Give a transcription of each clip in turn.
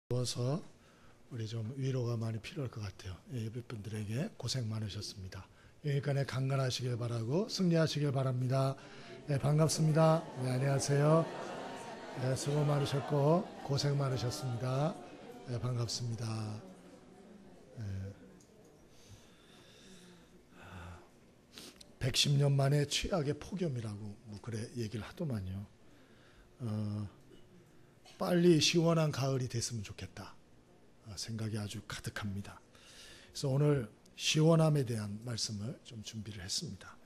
더워서 우리 좀 위로가 많이 필요할 것 같아요. 예배분들에게 고생 많으셨습니다. 여기까지 강건하시길 바라고 승리하시길 바랍니다. 네, 반갑습니다. 네, 안녕하세요. 네, 수고 많으셨고 고생 많으셨습니다. 네, 반갑습니다. 네. 110년 만에 최악의 폭염이라고 뭐 그래 얘기를 하더만요. 빨리 시원한 가을이 됐으면 좋겠다 생각이 아주 가득합니다. 그래서 오늘 시원함에 대한 말씀을 좀 준비를 했습니다.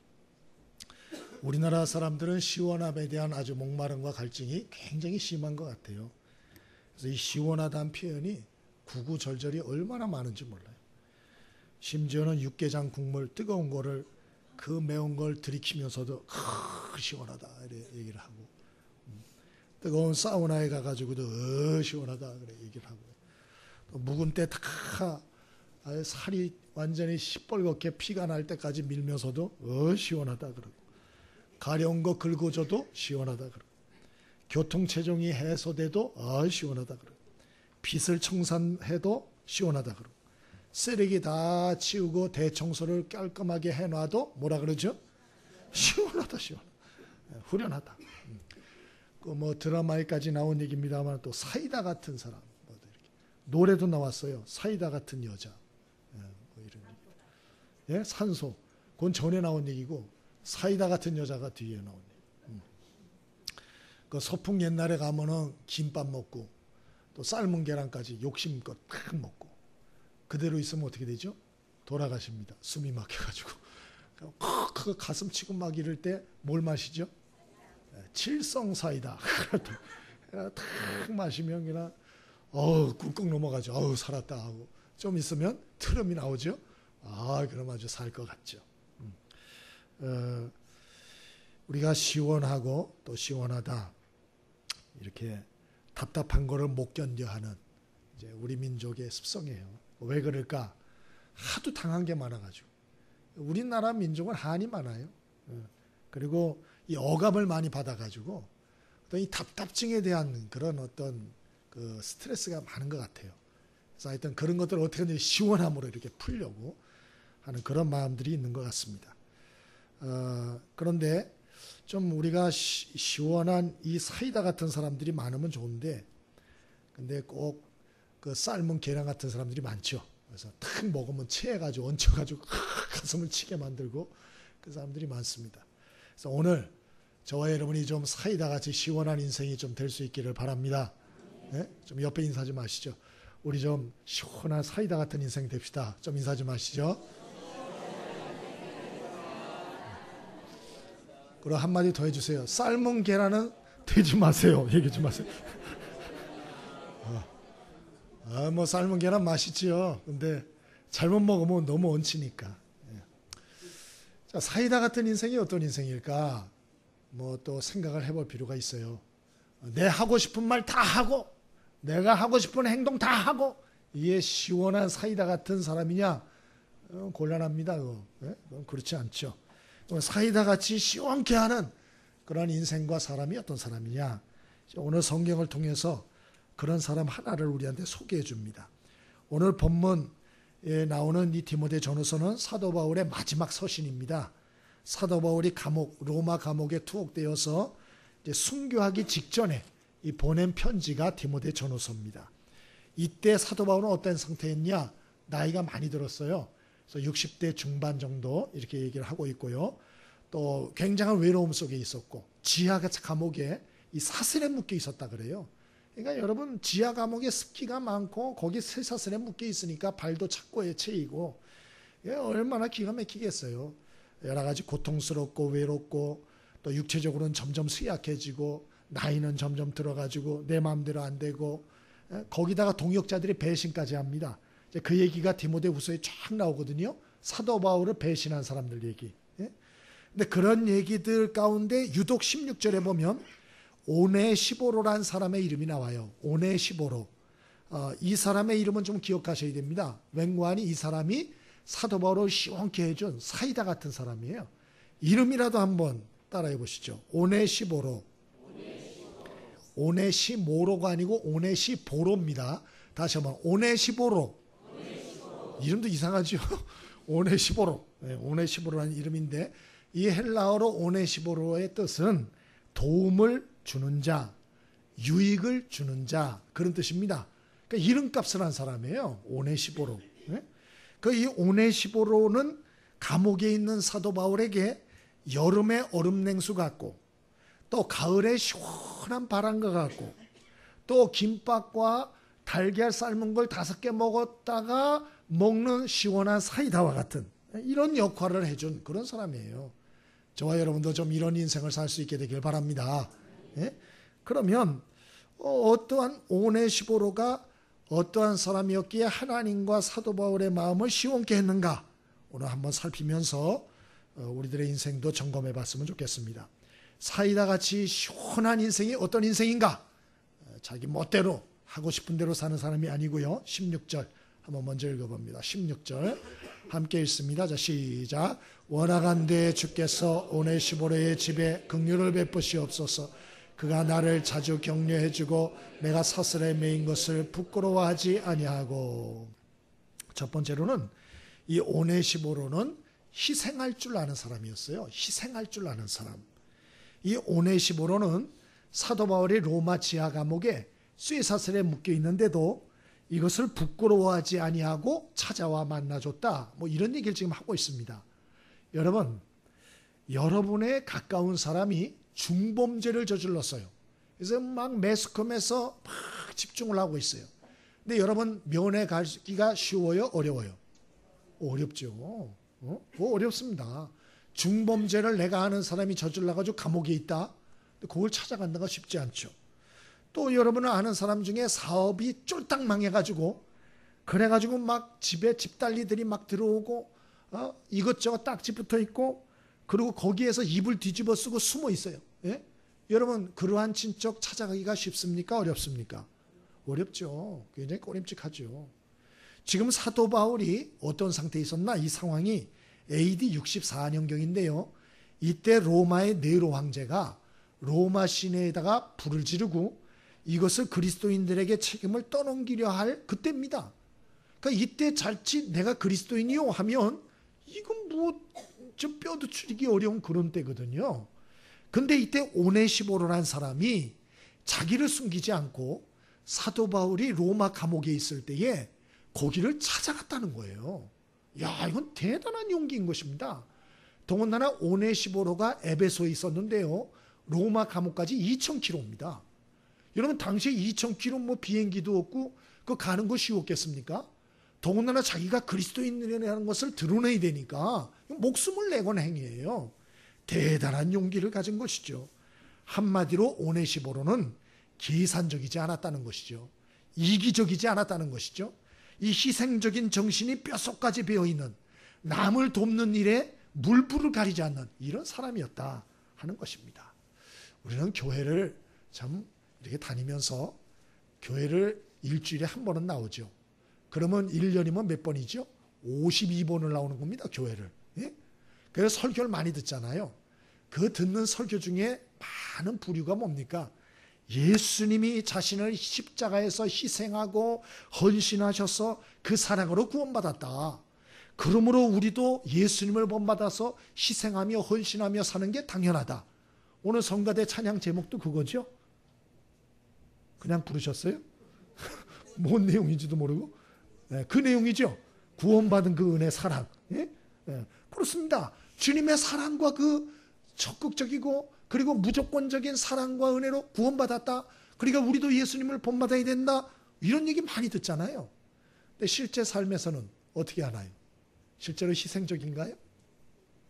우리나라 사람들은 시원함에 대한 아주 목마름과 갈증이 굉장히 심한 것 같아요. 그래서 이 시원하다는 표현이 구구절절이 얼마나 많은지 몰라요. 심지어는 육개장 국물 뜨거운 거를 그 매운 걸 들이키면서도 시원하다 이렇게 얘기를 하고, 뜨거운 사우나에 가가지고도 시원하다 그래 얘기를 하고, 또 묵은 때 다 살이 완전히 시뻘겋게 피가 날 때까지 밀면서도 시원하다 그러고, 가려운 거 긁어줘도 시원하다 그러고, 교통체증이 해소돼도 시원하다 그러고, 빗을 청산해도 시원하다 그러고, 쓰레기 다 치우고 대청소를 깔끔하게 해놔도 뭐라 그러죠? 시원하다 시원하다, 후련하다. 그 뭐 드라마에까지 나온 얘기입니다만 또 사이다 같은 사람, 뭐 이렇게 노래도 나왔어요. 사이다 같은 여자, 뭐 이런 얘기. 예, 산소. 그건 전에 나온 얘기고 사이다 같은 여자가 뒤에 나온 얘기. 그 소풍 옛날에 가면은 김밥 먹고 또 삶은 계란까지 욕심껏 딱 먹고 그대로 있으면 어떻게 되죠? 돌아가십니다. 숨이 막혀가지고. 그 가슴 치고 막 이럴 때 뭘 마시죠? 칠성 사이다. 탁 마시면 그냥 꾹꾹 넘어가죠. 살았다 하고 좀 있으면 트름이 나오죠. 그럼 아주 살 것 같죠. 우리가 시원하고 또 시원하다 이렇게 답답한 거를 못 견뎌하는 이제 우리 민족의 습성이에요. 왜 그럴까? 하도 당한 게 많아가지고. 우리나라 민족은 한이 많아요. 그리고 이 억압을 많이 받아가지고 또 이 답답증에 대한 그런 어떤 그 스트레스가 많은 것 같아요. 그래서 하여튼 그런 것들을 어떻게든 시원함으로 이렇게 풀려고 하는 그런 마음들이 있는 것 같습니다. 그런데 좀 우리가 시원한 이 사이다 같은 사람들이 많으면 좋은데, 근데 꼭 그 삶은 계란 같은 사람들이 많죠. 그래서 탁 먹으면 체해가지고 얹혀가지고 가슴을 치게 만들고 그 사람들이 많습니다. 그래서 오늘 저와 여러분이 좀 사이다 같이 시원한 인생이 좀 될 수 있기를 바랍니다. 네? 좀 옆에 인사 좀 하시죠. 우리 좀 시원한 사이다 같은 인생 됩시다. 좀 인사 좀 하시죠. 그리고 한마디 더 해주세요. 삶은 계란은 되지 마세요. 얘기 좀 하세요. 뭐 삶은 계란 맛있지요. 근데 잘못 먹으면 너무 얹히니까. 자, 사이다 같은 인생이 어떤 인생일까? 뭐 또 생각을 해볼 필요가 있어요. 내 하고 싶은 말 다 하고, 내가 하고 싶은 행동 다 하고, 이게 시원한 사이다 같은 사람이냐? 곤란합니다. 그건 그렇지 않죠. 사이다 같이 시원케 하는 그런 인생과 사람이 어떤 사람이냐? 오늘 성경을 통해서 그런 사람 하나를 우리한테 소개해 줍니다. 오늘 본문에 나오는 이 디모데전후서는 사도 바울의 마지막 서신입니다. 사도 바울이 로마 감옥에 투옥되어서 이제 순교하기 직전에 이 보낸 편지가 디모데전후서입니다. 이때 사도 바울은 어떤 상태였냐? 나이가 많이 들었어요. 그래서 60대 중반 정도 이렇게 얘기를 하고 있고요. 또 굉장한 외로움 속에 있었고 지하 감옥에 이 사슬에 묶여 있었다 그래요. 그러니까 여러분, 지하 감옥에 습기가 많고 거기 쇠사슬에 묶여 있으니까 발도 착고에 채이고 얼마나 기가 막히겠어요. 여러 가지 고통스럽고 외롭고 또 육체적으로는 점점 쇠약해지고 나이는 점점 들어가지고 내 마음대로 안 되고, 거기다가 동역자들이 배신까지 합니다. 이제 그 얘기가 디모데후서에 쫙 나오거든요. 사도 바울을 배신한 사람들 얘기. 근데 그런 얘기들 가운데 유독 16절에 보면 오네시보로라는 사람의 이름이 나와요. 오네시보로. 이 사람의 이름은 좀 기억하셔야 됩니다. 웬관이 이 사람이 사도 바울을 시원케 해준 사이다 같은 사람이에요. 이름이라도 한번 따라해 보시죠. 오네시보로. 오네시모로가 아니고 오네시보로입니다. 다시 한번 오네시보로. 이름도 이상하죠. 오네시보로. 오네시보로라는 이름인데 이 헬라어로 오네시보로의 뜻은 도움을 주는 자, 유익을 주는 자, 그런 뜻입니다. 그러니까 이름값을 한 사람이에요. 오네시보로. 이 오네시보로는 감옥에 있는 사도 바울에게 여름의 얼음 냉수 같고 또 가을의 시원한 바람과 같고 또 김밥과 달걀 삶은 걸 5개 먹었다가 먹는 시원한 사이다와 같은 이런 역할을 해준 그런 사람이에요. 저와 여러분도 좀 이런 인생을 살 수 있게 되길 바랍니다. 그러면 어떠한 오네시보로가 어떠한 사람이었기에 하나님과 사도 바울의 마음을 시원케 했는가? 오늘 한번 살피면서 우리들의 인생도 점검해 봤으면 좋겠습니다. 사이다같이 시원한 인생이 어떤 인생인가? 자기 멋대로 하고 싶은 대로 사는 사람이 아니고요. 16절 한번 먼저 읽어봅니다. 16절 함께 읽습니다. 자, 시작. 원하간대 주께서 오네시보로의 집에 긍휼을 베푸시옵소서. 그가 나를 자주 격려해주고 내가 사슬에 매인 것을 부끄러워하지 아니하고. 첫 번째로는 이 오네시보로는 희생할 줄 아는 사람이었어요. 희생할 줄 아는 사람. 이 오네시보로는 사도 바울이 로마 지하 감옥에 쇠사슬에 묶여 있는데도 이것을 부끄러워하지 아니하고 찾아와 만나줬다. 뭐 이런 얘기를 지금 하고 있습니다. 여러분, 여러분의 가까운 사람이 중범죄를 저질렀어요. 그래서 막 매스컴에서 막 집중을 하고 있어요. 근데 여러분 면회 가기가 쉬워요? 어려워요? 어렵죠. 어렵습니다. 중범죄를 내가 아는 사람이 저질러가지고 감옥에 있다. 그걸 찾아간다가 쉽지 않죠. 또 여러분을 아는 사람 중에 사업이 쫄딱 망해가지고 그래가지고 막 집에 집달리들이 막 들어오고 이것저것 딱지 붙어 있고 그리고 거기에서 입을 뒤집어 쓰고 숨어 있어요. 예? 여러분 그러한 친척 찾아가기가 쉽습니까? 어렵습니까? 어렵죠. 굉장히 꺼림칙하죠. 지금 사도 바울이 어떤 상태에 있었나? 이 상황이 AD 64년경인데요. 이때 로마의 네로 황제가 로마 시내에다가 불을 지르고 이것을 그리스도인들에게 책임을 떠넘기려 할 그때입니다. 그러니까 이때 자칫 내가 그리스도인이요 하면 이건 뭐 좀 뼈도 추리기 어려운 그런 때거든요. 근데 이때 오네시보로라는 사람이 자기를 숨기지 않고 사도 바울이 로마 감옥에 있을 때에 거기를 찾아갔다는 거예요. 야, 이건 대단한 용기인 것입니다. 더군다나 오네시보로가 에베소에 있었는데요. 로마 감옥까지 2,000km입니다. 여러분 당시에 2,000km 뭐 비행기도 없고 그 가는 거 쉬웠겠습니까? 더군다나 자기가 그리스도인이라는 것을 드러내야 되니까 목숨을 내건 행위예요. 대단한 용기를 가진 것이죠. 한마디로 오네시보로는 계산적이지 않았다는 것이죠. 이기적이지 않았다는 것이죠. 이 희생적인 정신이 뼛속까지 배어있는 남을 돕는 일에 물불을 가리지 않는 이런 사람이었다 하는 것입니다. 우리는 교회를 참 이렇게 다니면서 교회를 일주일에 한 번은 나오죠. 그러면 1년이면 몇 번이죠? 52번을 나오는 겁니다. 교회를. 예? 그래서 설교를 많이 듣잖아요. 그 듣는 설교 중에 많은 부류가 뭡니까? 예수님이 자신을 십자가에서 희생하고 헌신하셔서 그 사랑으로 구원받았다. 그러므로 우리도 예수님을 본받아서 희생하며 헌신하며 사는 게 당연하다. 오늘 성가대 찬양 제목도 그거죠? 그냥 부르셨어요? 뭔 내용인지도 모르고? 네, 그 내용이죠. 구원받은 그 은혜 사랑. 예? 네, 그렇습니다. 주님의 사랑과 그 적극적이고 그리고 무조건적인 사랑과 은혜로 구원받았다. 그러니까 우리도 예수님을 본받아야 된다. 이런 얘기 많이 듣잖아요. 근데 실제 삶에서는 어떻게 하나요? 실제로 희생적인가요?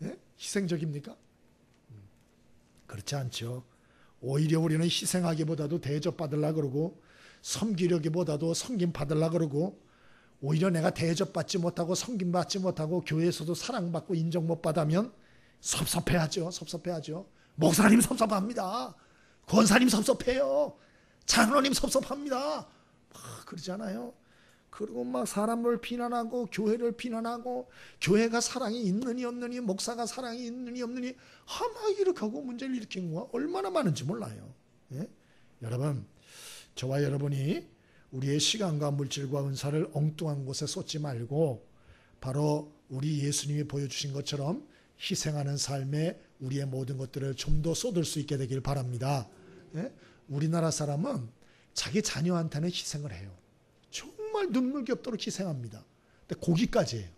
예? 희생적입니까? 그렇지 않죠. 오히려 우리는 희생하기보다도 대접받으려고 그러고 섬기려기보다도 섬김받으려고 그러고 오히려 내가 대접받지 못하고 섬김받지 못하고 교회에서도 사랑받고 인정 못 받으면 섭섭해하죠. 섭섭해하죠. 목사님 섭섭합니다. 권사님 섭섭해요. 장로님 섭섭합니다. 그러지 않아요? 그리고 막 사람을 비난하고 교회를 비난하고 교회가 사랑이 있느니 없느니 목사가 사랑이 있느니 없느니 막 이렇게 하고 문제를 일으킨 거가 얼마나 많은지 몰라요. 예? 여러분 저와 여러분이 우리의 시간과 물질과 은사를 엉뚱한 곳에 쏟지 말고 바로 우리 예수님이 보여주신 것처럼 희생하는 삶에 우리의 모든 것들을 좀 더 쏟을 수 있게 되길 바랍니다. 예? 우리나라 사람은 자기 자녀한테는 희생을 해요. 정말 눈물겹도록 희생합니다. 근데 고기까지 해요.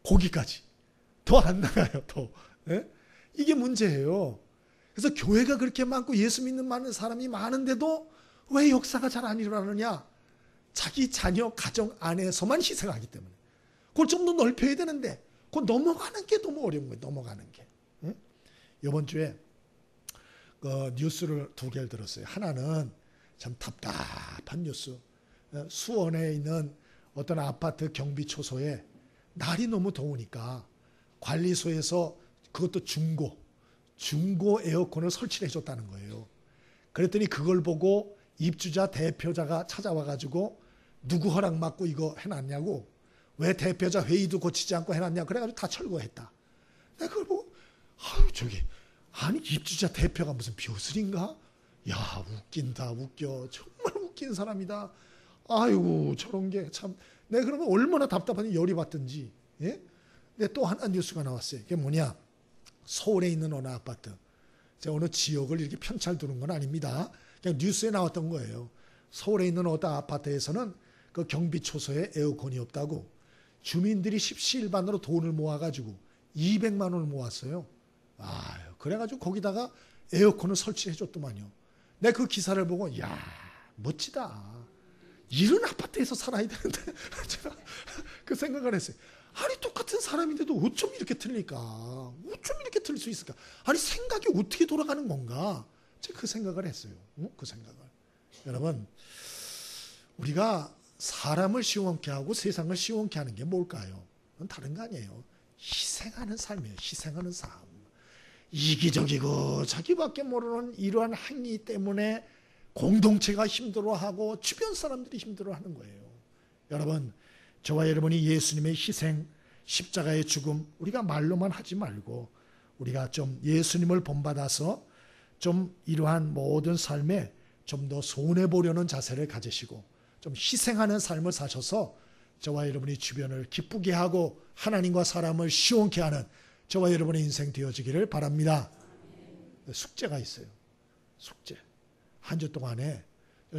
고기까지. 더 안 나가요. 더. 예? 이게 문제예요. 그래서 교회가 그렇게 많고 예수 믿는 많은 사람이 많은데도 왜 역사가 잘 안 일어나느냐? 자기 자녀 가정 안에서만 희생하기 때문에. 그걸 좀 더 넓혀야 되는데 그걸 넘어가는 게 너무 어려운 거예요. 넘어가는 게. 예? 이번 주에 뉴스를 두 개를 들었어요. 하나는 참 답답한 뉴스. 수원에 있는 어떤 아파트 경비 초소에 날이 너무 더우니까 관리소에서 그것도 중고 에어컨을 설치해 줬다는 거예요. 그랬더니 그걸 보고 입주자 대표자가 찾아와 가지고 누구 허락 받고 이거 해놨냐고, 왜 대표자 회의도 거치지 않고 해놨냐, 그래가지고 다 철거했다. 내가 그걸 보고 아니 입주자 대표가 무슨 벼슬인가? 야, 웃긴다, 웃겨. 정말 웃긴 사람이다. 아이고, 저런 게 참. 내가 그러면 얼마나 답답하니 열이 받든지. 예? 근데 또 하나 뉴스가 나왔어요. 그게 뭐냐? 서울에 있는 어느 아파트. 제가 어느 지역을 이렇게 편찰 두는 건 아닙니다. 그냥 뉴스에 나왔던 거예요. 서울에 있는 어떤 아파트에서는 그 경비 초소에 에어컨이 없다고 주민들이 십시일반으로 돈을 모아가지고 200만 원을 모았어요. 아유, 그래가지고 거기다가 에어컨을 설치해 줬더만요. 내가 그 기사를 보고, 야, 멋지다. 이런 아파트에서 살아야 되는데 제가 그 생각을 했어요. 아니, 똑같은 사람인데도 어쩜 이렇게 틀릴까? 어쩜 이렇게 틀릴 수 있을까? 아니, 생각이 어떻게 돌아가는 건가? 제가 그 생각을 했어요. 그 생각을. 여러분, 우리가 사람을 시원케 하고 세상을 시원케 하는 게 뭘까요? 그건 다른 거 아니에요. 희생하는 삶이에요. 희생하는 삶. 이기적이고 자기밖에 모르는 이러한 행위 때문에 공동체가 힘들어하고 주변 사람들이 힘들어하는 거예요. 여러분, 저와 여러분이 예수님의 희생, 십자가의 죽음, 우리가 말로만 하지 말고 우리가 좀 예수님을 본받아서 좀 이러한 모든 삶에 좀 더 손해보려는 자세를 가지시고 좀 희생하는 삶을 사셔서 저와 여러분이 주변을 기쁘게 하고 하나님과 사람을 시원케 하는 저와 여러분의 인생 되어지기를 바랍니다. 숙제가 있어요. 숙제. 한 주 동안에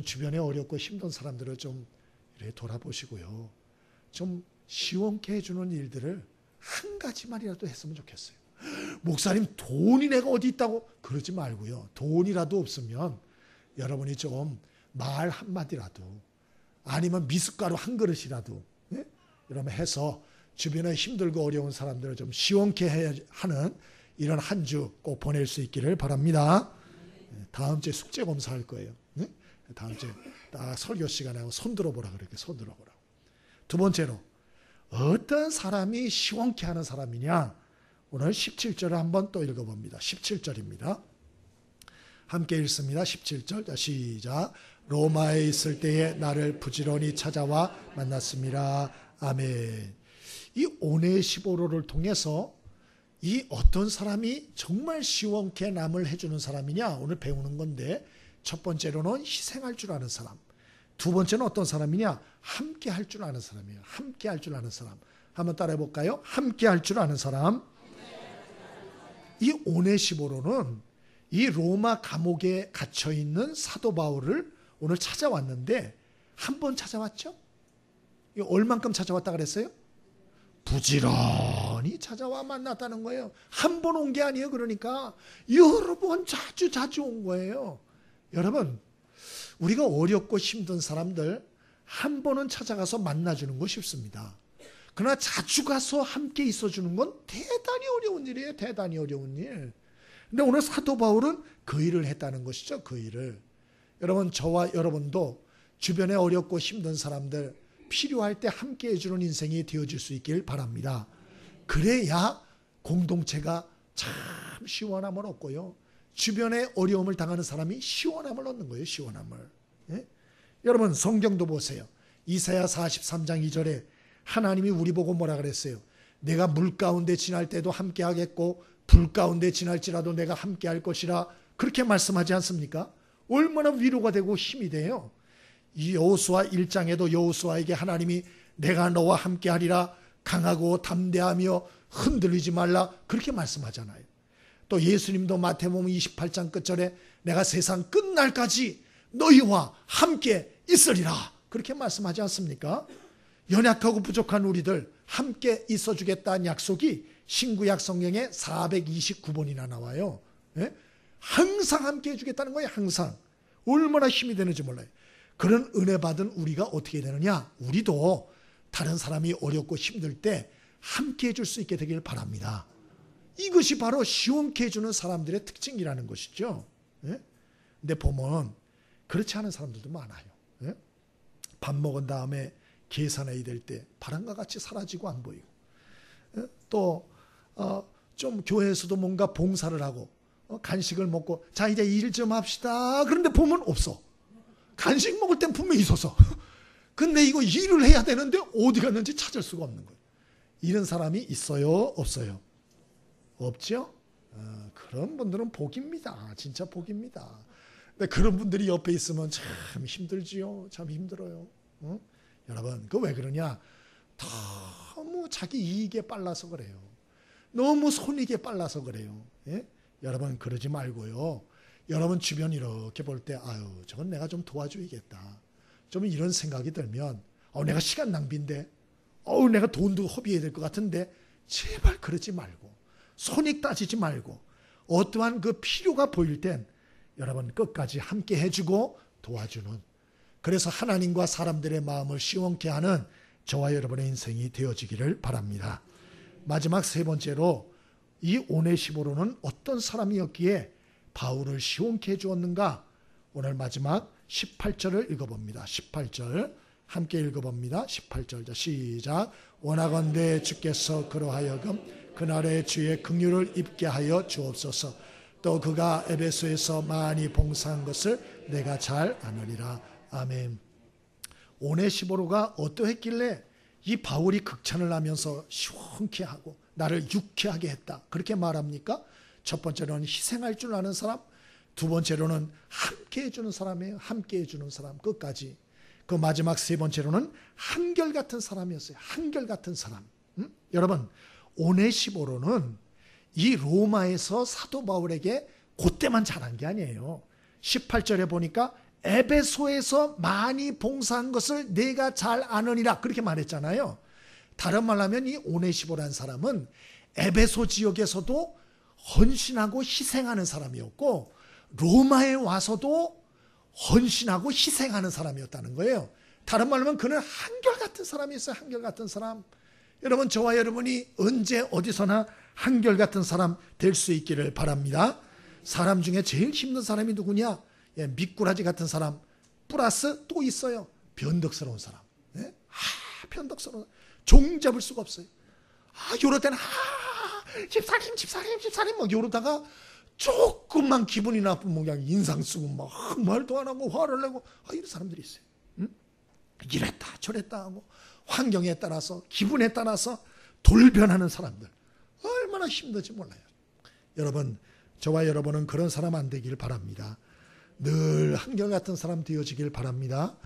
주변에 어렵고 힘든 사람들을 좀 이렇게 돌아보시고요. 좀 시원케 해주는 일들을 한 가지만이라도 했으면 좋겠어요. 목사님, 돈이 내가 어디 있다고? 그러지 말고요. 돈이라도 없으면 여러분이 좀 말 한마디라도 아니면 미숫가루 한 그릇이라도, 예? 이러면 해서 주변에 힘들고 어려운 사람들을 좀 시원케 하는 이런 한 주 꼭 보낼 수 있기를 바랍니다. 다음 주에 숙제 검사할 거예요. 네? 다음 주에 딱 설교 시간에 하고 손 들어보라 그렇게 손 들어보라. 두 번째로, 어떤 사람이 시원케 하는 사람이냐? 오늘 17절을 한번 또 읽어봅니다. 17절입니다. 함께 읽습니다. 17절. 자, 시작. 로마에 있을 때에 나를 부지런히 찾아와 만났습니다. 아멘. 이 오네시보로를 통해서 이 어떤 사람이 정말 시원케 남을 해주는 사람이냐 오늘 배우는 건데, 첫 번째로는 희생할 줄 아는 사람, 두 번째는 어떤 사람이냐? 함께 할 줄 아는 사람이에요. 함께 할 줄 아는 사람. 한번 따라해 볼까요? 함께 할 줄 아는 사람. 이 오네시보로는 이 로마 감옥에 갇혀 있는 사도 바울을 오늘 찾아왔는데, 한 번 찾아왔죠? 얼만큼 찾아왔다 그랬어요? 부지런히 찾아와 만났다는 거예요. 한 번 온 게 아니에요. 그러니까 여러 번 자주 온 거예요. 여러분, 우리가 어렵고 힘든 사람들 한 번은 찾아가서 만나주는 거 쉽습니다. 그러나 자주 가서 함께 있어주는 건 대단히 어려운 일이에요. 대단히 어려운 일. 근데 오늘 사도 바울은 그 일을 했다는 것이죠. 그 일을. 여러분, 저와 여러분도 주변에 어렵고 힘든 사람들 필요할 때 함께 해주는 인생이 되어질 수 있길 바랍니다. 그래야 공동체가 참 시원함을 얻고요. 주변에 어려움을 당하는 사람이 시원함을 얻는 거예요. 시원함을. 예? 여러분, 성경도 보세요. 이사야 43장 2절에 하나님이 우리 보고 뭐라 그랬어요? 내가 물 가운데 지날 때도 함께 하겠고 불 가운데 지날지라도 내가 함께 할 것이라, 그렇게 말씀하지 않습니까? 얼마나 위로가 되고 힘이 돼요. 이 여호수아 1장에도 여호수아에게 하나님이 내가 너와 함께하리라, 강하고 담대하며 흔들리지 말라, 그렇게 말씀하잖아요. 또 예수님도 마태복음 28장 끝절에 내가 세상 끝날까지 너희와 함께 있으리라, 그렇게 말씀하지 않습니까? 연약하고 부족한 우리들 함께 있어주겠다는 약속이 신구약 성경에 429번이나 나와요. 예? 항상 함께 해주겠다는 거예요. 항상. 얼마나 힘이 되는지 몰라요. 그런 은혜 받은 우리가 어떻게 되느냐, 우리도 다른 사람이 어렵고 힘들 때 함께 해줄 수 있게 되길 바랍니다. 이것이 바로 시원케 해주는 사람들의 특징이라는 것이죠. 예? 근데 보면 그렇지 않은 사람들도 많아요. 예? 밥 먹은 다음에 계산해야 될 때 바람과 같이 사라지고 안 보이고, 예? 또 좀 교회에서도 뭔가 봉사를 하고 간식을 먹고 자 이제 일 좀 합시다, 그런데 보면 없어. 간식 먹을 땐 분명히 있어서 근데 이거 일을 해야 되는데 어디 갔는지 찾을 수가 없는 거예요. 이런 사람이 있어요, 없어요? 없죠? 그런 분들은 복입니다. 진짜 복입니다. 근데 그런 분들이 옆에 있으면 참 힘들지요. 참 힘들어요. 여러분, 그 왜 그러냐? 너무 자기 이익에 빨라서 그래요. 너무 손익에 빨라서 그래요. 예? 여러분, 그러지 말고요. 여러분 주변 이렇게 볼 때 아유, 저건 내가 좀 도와줘야겠다, 좀 이런 생각이 들면 내가 시간 낭비인데, 내가 돈도 허비해야 될 것 같은데, 제발 그러지 말고 손익 따지지 말고 어떠한 그 필요가 보일 땐 여러분 끝까지 함께 해주고 도와주는, 그래서 하나님과 사람들의 마음을 시원케 하는 저와 여러분의 인생이 되어지기를 바랍니다. 마지막 세 번째로, 이 오네시모로는 어떤 사람이었기에 바울을 시원케 해주었는가? 오늘 마지막 18절을 읽어봅니다. 18절 함께 읽어봅니다. 18절 시작. 원하건대 주께서 그러하여금 그날의 주의 긍휼을 입게 하여 주옵소서. 또 그가 에베소에서 많이 봉사한 것을 내가 잘 아느니라. 아멘. 오네시모로가 어떠했길래 이 바울이 극찬을 하면서 시원케 하고 나를 유쾌하게 했다, 그렇게 말합니까? 첫 번째로는 희생할 줄 아는 사람, 두 번째로는 함께 해주는 사람이에요. 함께 해주는 사람, 끝까지. 그 마지막 세 번째로는 한결같은 사람이었어요. 한결같은 사람. 여러분, 오네시모로는 이 로마에서 사도 바울에게 그때만 잘한 게 아니에요. 18절에 보니까 에베소에서 많이 봉사한 것을 내가 잘 아느니라, 그렇게 말했잖아요. 다른 말로 하면 이 오네시모라는 사람은 에베소 지역에서도 헌신하고 희생하는 사람이었고, 로마에 와서도 헌신하고 희생하는 사람이었다는 거예요. 다른 말로 하면 그는 한결같은 사람이었어요. 한결같은 사람. 여러분, 저와 여러분이 언제 어디서나 한결같은 사람 될 수 있기를 바랍니다. 사람 중에 제일 힘든 사람이 누구냐? 미꾸라지 같은 사람 플러스 또 있어요. 변덕스러운 사람. 예? 변덕스러운 사람. 종 잡을 수가 없어요. 요럴 때는 집사님 막 요러다가 조금만 기분이 나쁜 모양 인상 쓰고 막 말도 안 하고 화를 내고 이런 사람들이 있어요. 이랬다 저랬다 하고 환경에 따라서 기분에 따라서 돌변하는 사람들, 얼마나 힘든지 몰라요. 여러분, 저와 여러분은 그런 사람 안 되길 바랍니다. 늘 한결같은 사람 되어지길 바랍니다.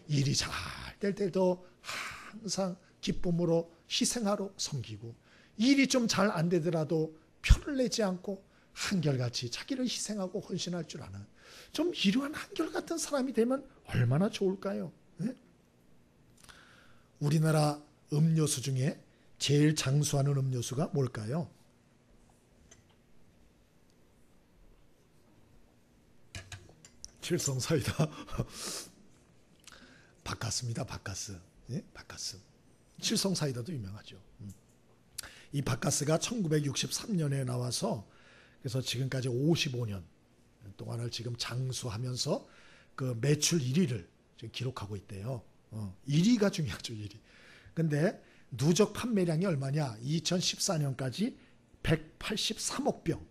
일이 잘 될 때도 항상 기쁨으로 희생하러 섬기고, 일이 좀 잘 안 되더라도 표를 내지 않고 한결같이 자기를 희생하고 헌신할 줄 아는, 좀 이러한 한결같은 사람이 되면 얼마나 좋을까요? 네? 우리나라 음료수 중에 제일 장수하는 음료수가 뭘까요? 칠성사이다. 바카스입니다. 바카스. 예? 바카스. 칠성사이다도 유명하죠. 이 바카스가 1963년에 나와서 그래서 지금까지 55년 동안을 지금 장수하면서 그 매출 1위를 지금 기록하고 있대요. 1위가 중요하죠. 1위. 근데 누적 판매량이 얼마냐? 2014년까지 183억 병.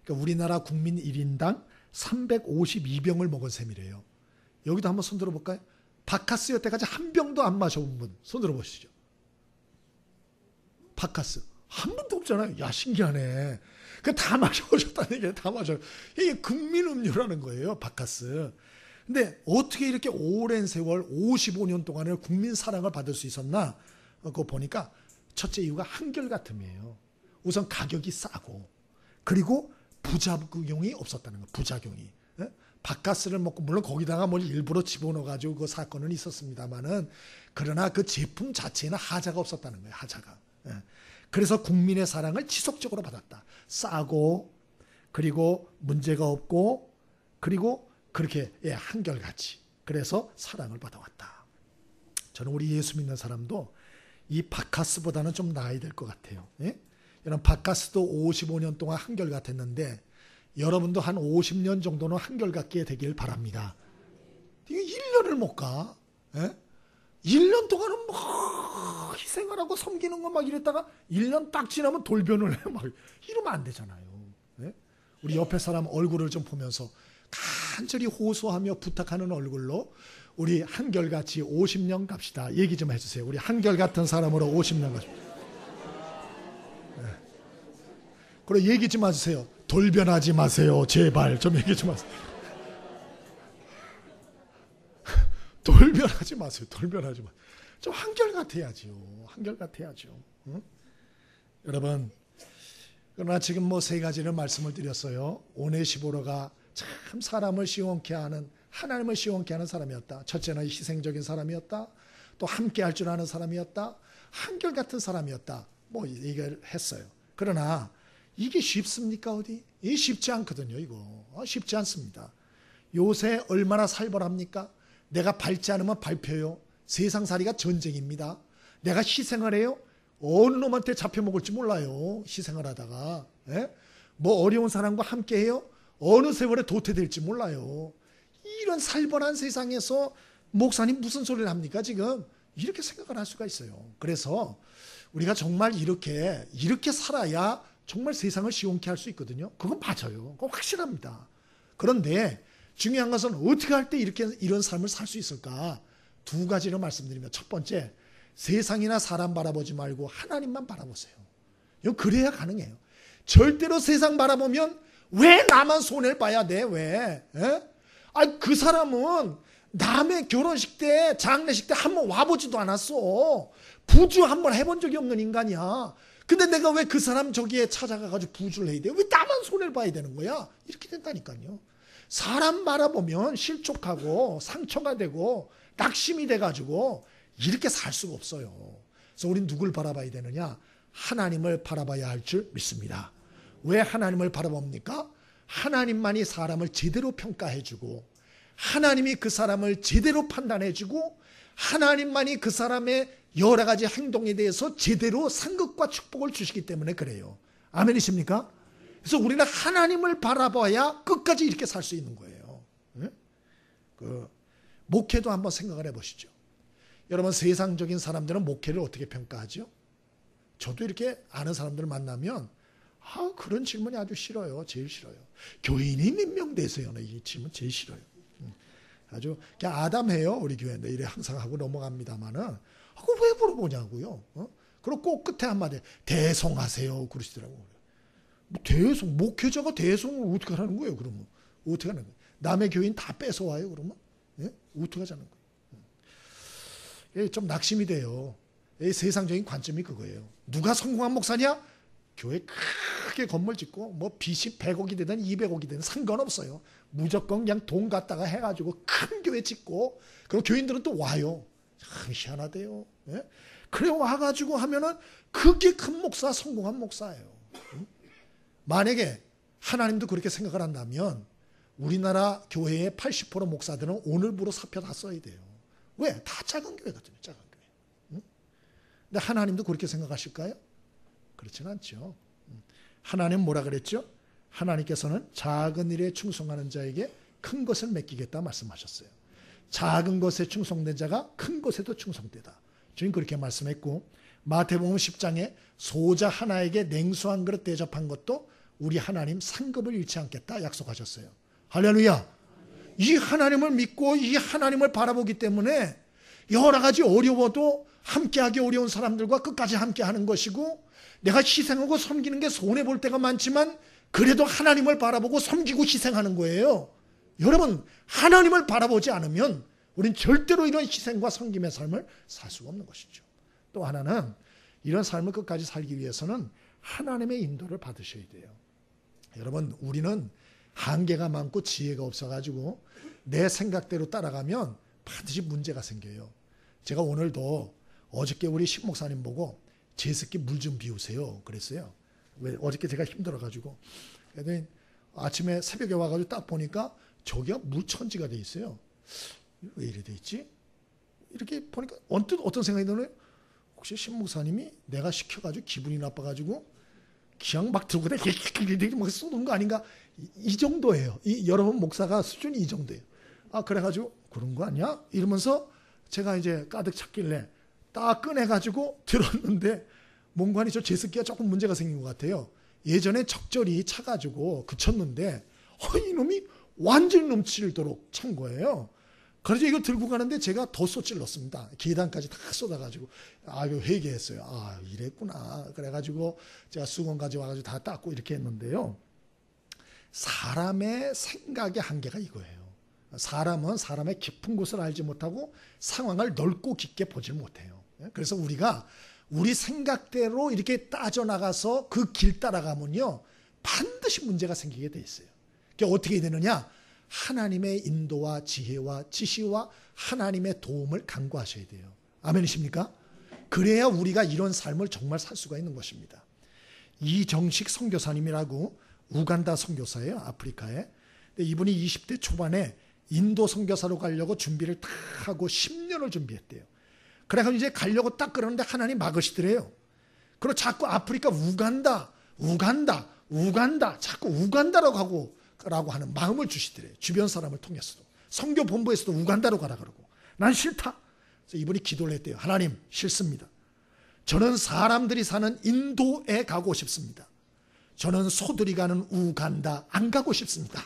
그러니까 우리나라 국민 1인당 352병을 먹은 셈이래요. 여기도 한번 손 들어볼까요? 바카스 여태까지 한 병도 안 마셔본 분 손 들어보시죠. 바카스 한 번도 없잖아요. 야, 신기하네. 그 다 마셔보셨다는 얘기예요. 다 마셔. 이게 국민 음료라는 거예요. 바카스. 근데 어떻게 이렇게 오랜 세월 55년 동안을 국민 사랑을 받을 수 있었나? 그거 보니까 첫째 이유가 한결같음이에요. 우선 가격이 싸고, 그리고 부작용이 없었다는 거예요. 부작용이. 예? 바카스를 먹고, 물론 거기다가 뭘 일부러 집어넣어가지고 그 사건은 있었습니다만은, 그러나 그 제품 자체에는 하자가 없었다는 거예요. 하자가. 예. 그래서 국민의 사랑을 지속적으로 받았다. 싸고, 그리고 문제가 없고, 그리고 그렇게 한결같이. 그래서 사랑을 받아왔다. 저는 우리 예수 믿는 사람도 이 바카스보다는 좀 나아야 될 것 같아요. 예? 여러분, 바카스도 55년 동안 한결같았는데 여러분도 한 50년 정도는 한결같게 되길 바랍니다. 이게 1년을 못 가. 예? 1년 동안은 막 희생을 하고 섬기는 거 막 이랬다가 1년 딱 지나면 돌변을 해. 막 이러면 안 되잖아요. 예? 우리 옆에 사람 얼굴을 좀 보면서 간절히 호소하며 부탁하는 얼굴로 우리 한결같이 50년 갑시다. 얘기 좀 해주세요. 우리 한결같은 사람으로 50년 갑시다. 네. 그리고 얘기 좀 해주세요. 돌변하지 마세요. 제발 좀 얘기 좀 하세요. 돌변하지 마세요. 돌변하지 마세요. 좀 한결같아야지요. 한결같아야죠. 응? 여러분, 그러나 지금 뭐 세 가지를 말씀을 드렸어요. 오네시보로가 참 사람을 시원케 하는, 하나님을 시원케 하는 사람이었다. 첫째는 희생적인 사람이었다. 또 함께 할 줄 아는 사람이었다. 한결같은 사람이었다. 뭐 얘기를 했어요. 그러나 이게 쉽습니까 어디? 이게 쉽지 않거든요. 이거 쉽지 않습니다. 요새 얼마나 살벌합니까? 내가 밟지 않으면 밟혀요. 세상살이가 전쟁입니다. 내가 희생을 해요. 어느 놈한테 잡혀먹을지 몰라요. 희생을 하다가. 예? 뭐 어려운 사람과 함께 해요. 어느 세월에 도태될지 몰라요. 이런 살벌한 세상에서 목사님 무슨 소리를 합니까 지금? 이렇게 생각을 할 수가 있어요. 그래서 우리가 정말 이렇게 살아야 정말 세상을 시원케 할 수 있거든요. 그건 맞아요. 그건 확실합니다. 그런데 중요한 것은 어떻게 할 때 이런 삶을 살 수 있을까? 두 가지를 말씀드리면, 첫 번째, 세상이나 사람 바라보지 말고 하나님만 바라보세요. 이거 그래야 가능해요. 절대로 세상 바라보면 왜 나만 손해를 봐야 돼? 왜? 그 사람은 남의 결혼식 때, 장례식 때 한 번 와보지도 않았어. 부주 한 번 해본 적이 없는 인간이야. 근데 내가 왜 그 사람 저기에 찾아가가지고 부주를 해야 돼? 왜 나만 손해를 봐야 되는 거야? 이렇게 된다니까요. 사람 바라보면 실족하고 상처가 되고 낙심이 돼가지고 이렇게 살 수가 없어요. 그래서 우린 누굴 바라봐야 되느냐? 하나님을 바라봐야 할 줄 믿습니다. 왜 하나님을 바라봅니까? 하나님만이 사람을 제대로 평가해주고, 하나님이 그 사람을 제대로 판단해주고, 하나님만이 그 사람의 여러 가지 행동에 대해서 제대로 상급과 축복을 주시기 때문에 그래요. 아멘이십니까? 그래서 우리는 하나님을 바라봐야 끝까지 이렇게 살 수 있는 거예요. 목회도 한번 생각을 해보시죠. 여러분, 세상적인 사람들은 목회를 어떻게 평가하죠? 저도 이렇게 아는 사람들을 만나면 그런 질문이 아주 싫어요. 제일 싫어요. 교인이 몇 명 되세요? 이 질문 제일 싫어요. 아주 그냥 아담해요. 우리 교회인데 이래 항상 하고 넘어갑니다만은 그거 왜 물어보냐고요. 그리고 꼭 끝에 한마디 대성하세요 그러시더라고요. 대성, 목회자가 대성을 어떻게 하는 거예요? 그러면 어떻게 하는 거예요? 남의 교인 다 뺏어와요 그러면? 예? 어떻게 하자는 거예요? 좀 낙심이 돼요. 세상적인 관점이 그거예요. 누가 성공한 목사냐? 교회 크게 건물 짓고 뭐 빚이 100억이 되든 200억이 되든 상관없어요. 무조건 그냥 돈 갖다가 해가지고 큰 교회 짓고, 그리고 교인들은 또 와요. 참 희한하대요. 예? 그래 와가지고 하면은 그게 큰 목사, 성공한 목사예요. 만약에 하나님도 그렇게 생각을 한다면 우리나라 교회의 80% 목사들은 오늘부로 사표 다 써야 돼요. 왜? 다 작은 교회거든요. 작은 교회. 근데 하나님도 그렇게 생각하실까요? 그렇지는 않죠. 하나님 뭐라 그랬죠? 하나님께서는 작은 일에 충성하는 자에게 큰 것을 맡기겠다 말씀하셨어요. 작은 것에 충성된 자가 큰 것에도 충성되다. 주님 그렇게 말씀했고, 마태복음 10장에 소자 하나에게 냉수 한 그릇 대접한 것도 우리 하나님 상급을 잃지 않겠다 약속하셨어요. 할렐루야. 이 하나님을 믿고 이 하나님을 바라보기 때문에 여러 가지 어려워도 함께하기 어려운 사람들과 끝까지 함께하는 것이고, 내가 희생하고 섬기는 게 손해볼 때가 많지만 그래도 하나님을 바라보고 섬기고 희생하는 거예요. 여러분, 하나님을 바라보지 않으면 우린 절대로 이런 희생과 섬김의 삶을 살 수가 없는 것이죠. 또 하나는 이런 삶을 끝까지 살기 위해서는 하나님의 인도를 받으셔야 돼요. 여러분, 우리는 한계가 많고 지혜가 없어가지고 내 생각대로 따라가면 반드시 문제가 생겨요. 제가 오늘도 어저께 우리 신 목사님 보고 제습기 물 좀 비우세요 그랬어요. 왜? 어저께 제가 힘들어가지고. 그랬더니 아침에 새벽에 와가지고 딱 보니까 저기가 물천지가 돼 있어요. 왜 이래 돼 있지? 이렇게 보니까 언뜻 어떤 생각이 드나요? 혹시 신 목사님이 내가 시켜가지고 기분이 나빠가지고 그냥 막 들고 막 쏘는 거 아닌가? 이 정도예요. 여러분 목사가 수준이 이 정도예요. 아, 그래가지고 그런 거 아니야? 이러면서 제가 이제 가득 찼길래 딱 꺼내가지고 들었는데 몽관이 저 제습기가 조금 문제가 생긴 것 같아요. 예전에 적절히 차가지고 그쳤는데 이놈이 완전히 넘치도록 찬 거예요. 그래서 이걸 들고 가는데 제가 더 쏟질렀습니다. 계단까지 다 쏟아가지고 이거 회개했어요. 이랬구나. 그래가지고 제가 수건 가져와가지고 다 닦고 이렇게 했는데요. 사람의 생각의 한계가 이거예요. 사람은 사람의 깊은 곳을 알지 못하고 상황을 넓고 깊게 보지 못해요. 그래서 우리가 우리 생각대로 이렇게 따져나가서 그 길 따라가면요 반드시 문제가 생기게 돼 있어요. 그게 어떻게 되느냐? 하나님의 인도와 지혜와 지시와 하나님의 도움을 간구하셔야 돼요. 아멘이십니까? 그래야 우리가 이런 삶을 정말 살 수가 있는 것입니다. 이정식 선교사님이라고 우간다 선교사예요. 아프리카에. 근데 이분이 20대 초반에 인도 선교사로 가려고 준비를 다 하고 10년을 준비했대요. 그래서 이제 가려고 딱 그러는데 하나님 막으시더래요. 그리고 자꾸 아프리카 우간다 자꾸 우간다라고 하는 마음을 주시더래요. 주변 사람을 통해서도. 선교 본부에서도 우간다로 가라 그러고. 난 싫다. 그래서 이분이 기도를 했대요. 하나님, 싫습니다. 저는 사람들이 사는 인도에 가고 싶습니다. 저는 소들이 가는 우간다 안 가고 싶습니다.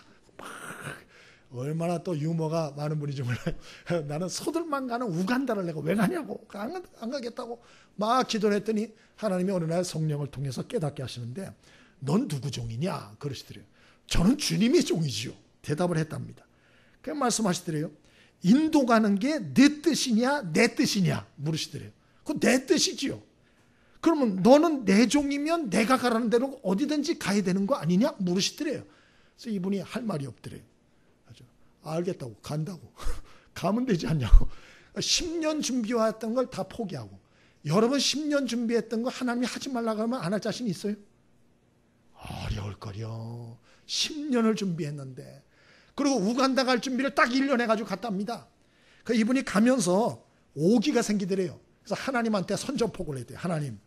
얼마나 또 유머가 많은 분인지 몰라요. 나는 소들만 가는 우간다를 내가 왜 가냐고. 안 가겠다고 막 기도를 했더니 하나님이 어느 날 성령을 통해서 깨닫게 하시는데 넌 누구 종이냐 그러시더래요. 저는 주님의 종이지요. 대답을 했답니다. 그냥 말씀하시더래요. 인도 가는 게 내 뜻이냐 내 뜻이냐 물으시더래요. 그건 내 뜻이지요. 그러면 너는 내 종이면 내가 가라는 대로 어디든지 가야 되는 거 아니냐 물으시더래요. 그래서 이분이 할 말이 없더래요. 알겠다고 간다고 가면 되지 않냐고. 10년 준비해왔던 걸 다 포기하고. 여러분 10년 준비했던 거 하나님이 하지 말라고 하면 안 할 자신 있어요? 어려울 거려. 10년을 준비했는데. 그리고 우간다 갈 준비를 딱 1년 해가지고 갔답니다. 그 이분이 가면서 오기가 생기더래요. 그래서 하나님한테 선전포고를 했대요. 하나님,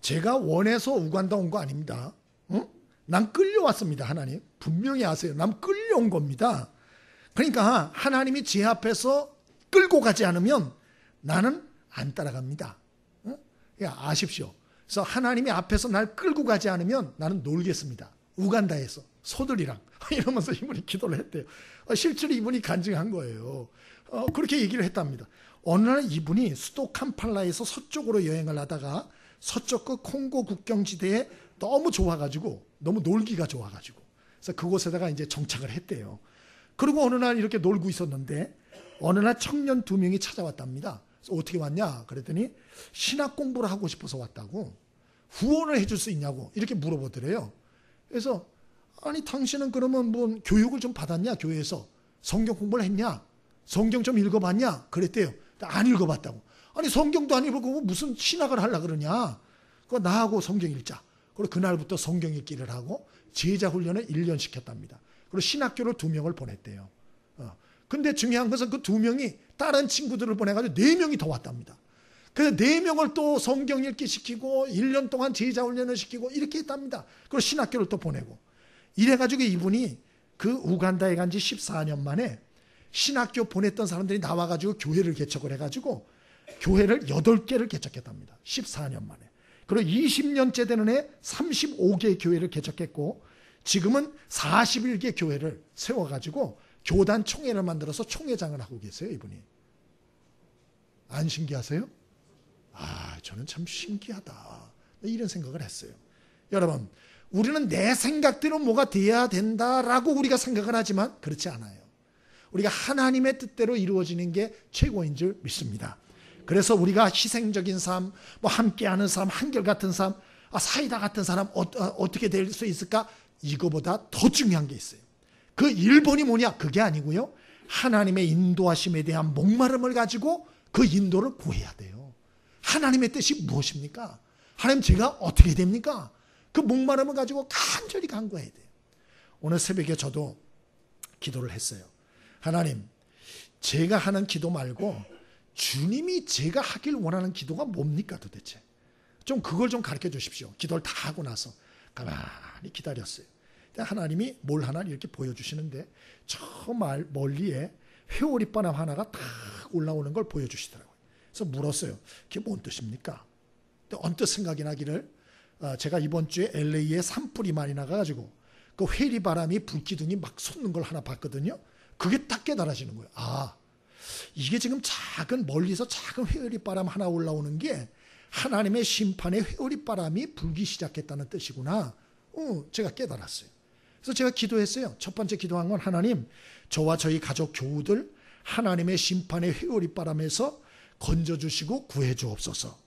제가 원해서 우간다 온 거 아닙니다. 응? 난 끌려왔습니다. 하나님 분명히 아세요. 난 끌려온 겁니다. 그러니까 하나님이 제 앞에서 끌고 가지 않으면 나는 안 따라갑니다. 응? 아십시오. 그래서 하나님이 앞에서 날 끌고 가지 않으면 나는 놀겠습니다. 우간다에서 소들이랑 이러면서 이분이 기도를 했대요. 실제로 이분이 간증한 거예요. 그렇게 얘기를 했답니다. 어느 날 이분이 수도 캄팔라에서 서쪽으로 여행을 하다가 서쪽 그 콩고 국경지대에 너무 좋아가지고 너무 놀기가 좋아가지고 그래서 그곳에다가 이제 정착을 했대요. 그리고 어느 날 이렇게 놀고 있었는데 어느 날 청년 2명이 찾아왔답니다. 그래서 어떻게 왔냐 그랬더니 신학 공부를 하고 싶어서 왔다고. 후원을 해줄 수 있냐고 이렇게 물어보더래요. 그래서 아니 당신은 그러면 뭐 교육을 좀 받았냐 교회에서 성경 공부를 했냐 성경 좀 읽어봤냐 그랬대요. 안 읽어봤다고. 아니 성경도 안 읽고 무슨 신학을 하려고 그러냐. 그거 나하고 성경 읽자. 그리고 그날부터 성경 읽기를 하고 제자 훈련을 1년 시켰답니다. 그리고 신학교를 2명을 보냈대요. 근데 중요한 것은 그 2명이 다른 친구들을 보내가지고 4명이 더 왔답니다. 그래서 4명을 또 성경 읽기 시키고 1년 동안 제자 훈련을 시키고 이렇게 했답니다. 그리고 신학교를 또 보내고 이래가지고 이분이 그 우간다에 간 지 14년 만에 신학교 보냈던 사람들이 나와가지고 교회를 개척을 해가지고 교회를 8개를 개척했답니다. 14년 만에. 그리고 20년째 되는 해 35개의 교회를 개척했고 지금은 41개 교회를 세워가지고 교단 총회를 만들어서 총회장을 하고 계세요. 이분이. 안 신기하세요? 저는 참 신기하다. 이런 생각을 했어요. 여러분, 우리는 내 생각대로 뭐가 돼야 된다라고 우리가 생각을 하지만 그렇지 않아요. 우리가 하나님의 뜻대로 이루어지는 게 최고인 줄 믿습니다. 그래서 우리가 희생적인 삶, 뭐 함께하는 삶, 한결같은 삶, 사이다 같은 사람 어떻게 될 수 있을까? 이거보다 더 중요한 게 있어요. 그 1번이 뭐냐? 그게 아니고요. 하나님의 인도하심에 대한 목마름을 가지고 그 인도를 구해야 돼요. 하나님의 뜻이 무엇입니까? 하나님 제가 어떻게 됩니까? 그 목마름을 가지고 간절히 간구해야 돼요. 오늘 새벽에 저도 기도를 했어요. 하나님, 제가 하는 기도 말고 주님이 제가 하길 원하는 기도가 뭡니까 도대체? 좀 그걸 좀 가르쳐 주십시오. 기도를 다 하고 나서 가만히 기다렸어요. 하나님이 뭘 하나 이렇게 보여주시는데 저 멀리에 회오리바람 하나가 딱 올라오는 걸 보여주시더라고요. 그래서 물었어요. 그게 뭔 뜻입니까? 언뜻 생각이 나기를 제가 이번 주에 LA에 산불이 많이 나가지고 그 회리바람이 불기둥이 막 솟는 걸 하나 봤거든요. 그게 딱 깨달아지는 거예요. 이게 지금 멀리서 작은 회오리바람 하나 올라오는 게 하나님의 심판의 회오리바람이 불기 시작했다는 뜻이구나. 제가 깨달았어요. 그래서 제가 기도했어요. 첫 번째 기도한 건 하나님, 저와 저희 가족 교우들 하나님의 심판의 회오리바람에서 건져주시고 구해주옵소서.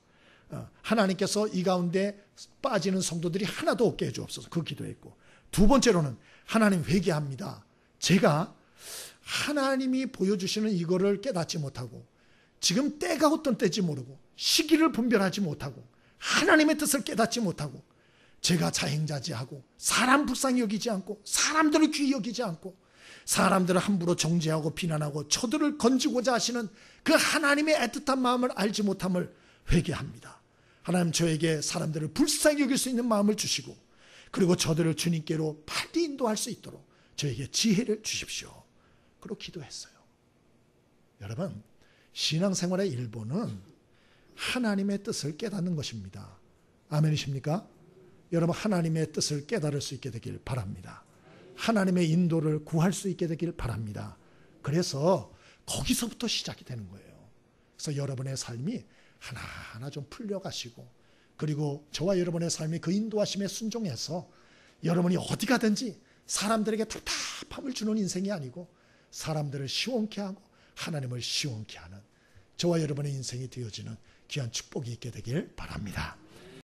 하나님께서 이 가운데 빠지는 성도들이 하나도 없게 해주옵소서. 그 기도했고, 두 번째로는 하나님 회개합니다. 제가 하나님이 보여주시는 이거를 깨닫지 못하고 지금 때가 어떤 때인지 모르고 시기를 분별하지 못하고 하나님의 뜻을 깨닫지 못하고 제가 자행자지하고 사람 불쌍히 여기지 않고 사람들을 귀히 여기지 않고 사람들을 함부로 정죄하고 비난하고 저들을 건지고자 하시는 그 하나님의 애틋한 마음을 알지 못함을 회개합니다. 하나님, 저에게 사람들을 불쌍히 여길 수 있는 마음을 주시고 그리고 저들을 주님께로 빨리 인도할 수 있도록 저에게 지혜를 주십시오. 그리고 기도했어요. 여러분, 신앙생활의 일부는 하나님의 뜻을 깨닫는 것입니다. 아멘이십니까? 여러분, 하나님의 뜻을 깨달을 수 있게 되길 바랍니다. 하나님의 인도를 구할 수 있게 되길 바랍니다. 그래서 거기서부터 시작이 되는 거예요. 그래서 여러분의 삶이 하나하나 좀 풀려가시고 그리고 저와 여러분의 삶이 그 인도하심에 순종해서 여러분이 어디 가든지 사람들에게 답답함을 주는 인생이 아니고 사람들을 시원케 하고 하나님을 시원케 하는 저와 여러분의 인생이 되어지는 귀한 축복이 있게 되길 바랍니다.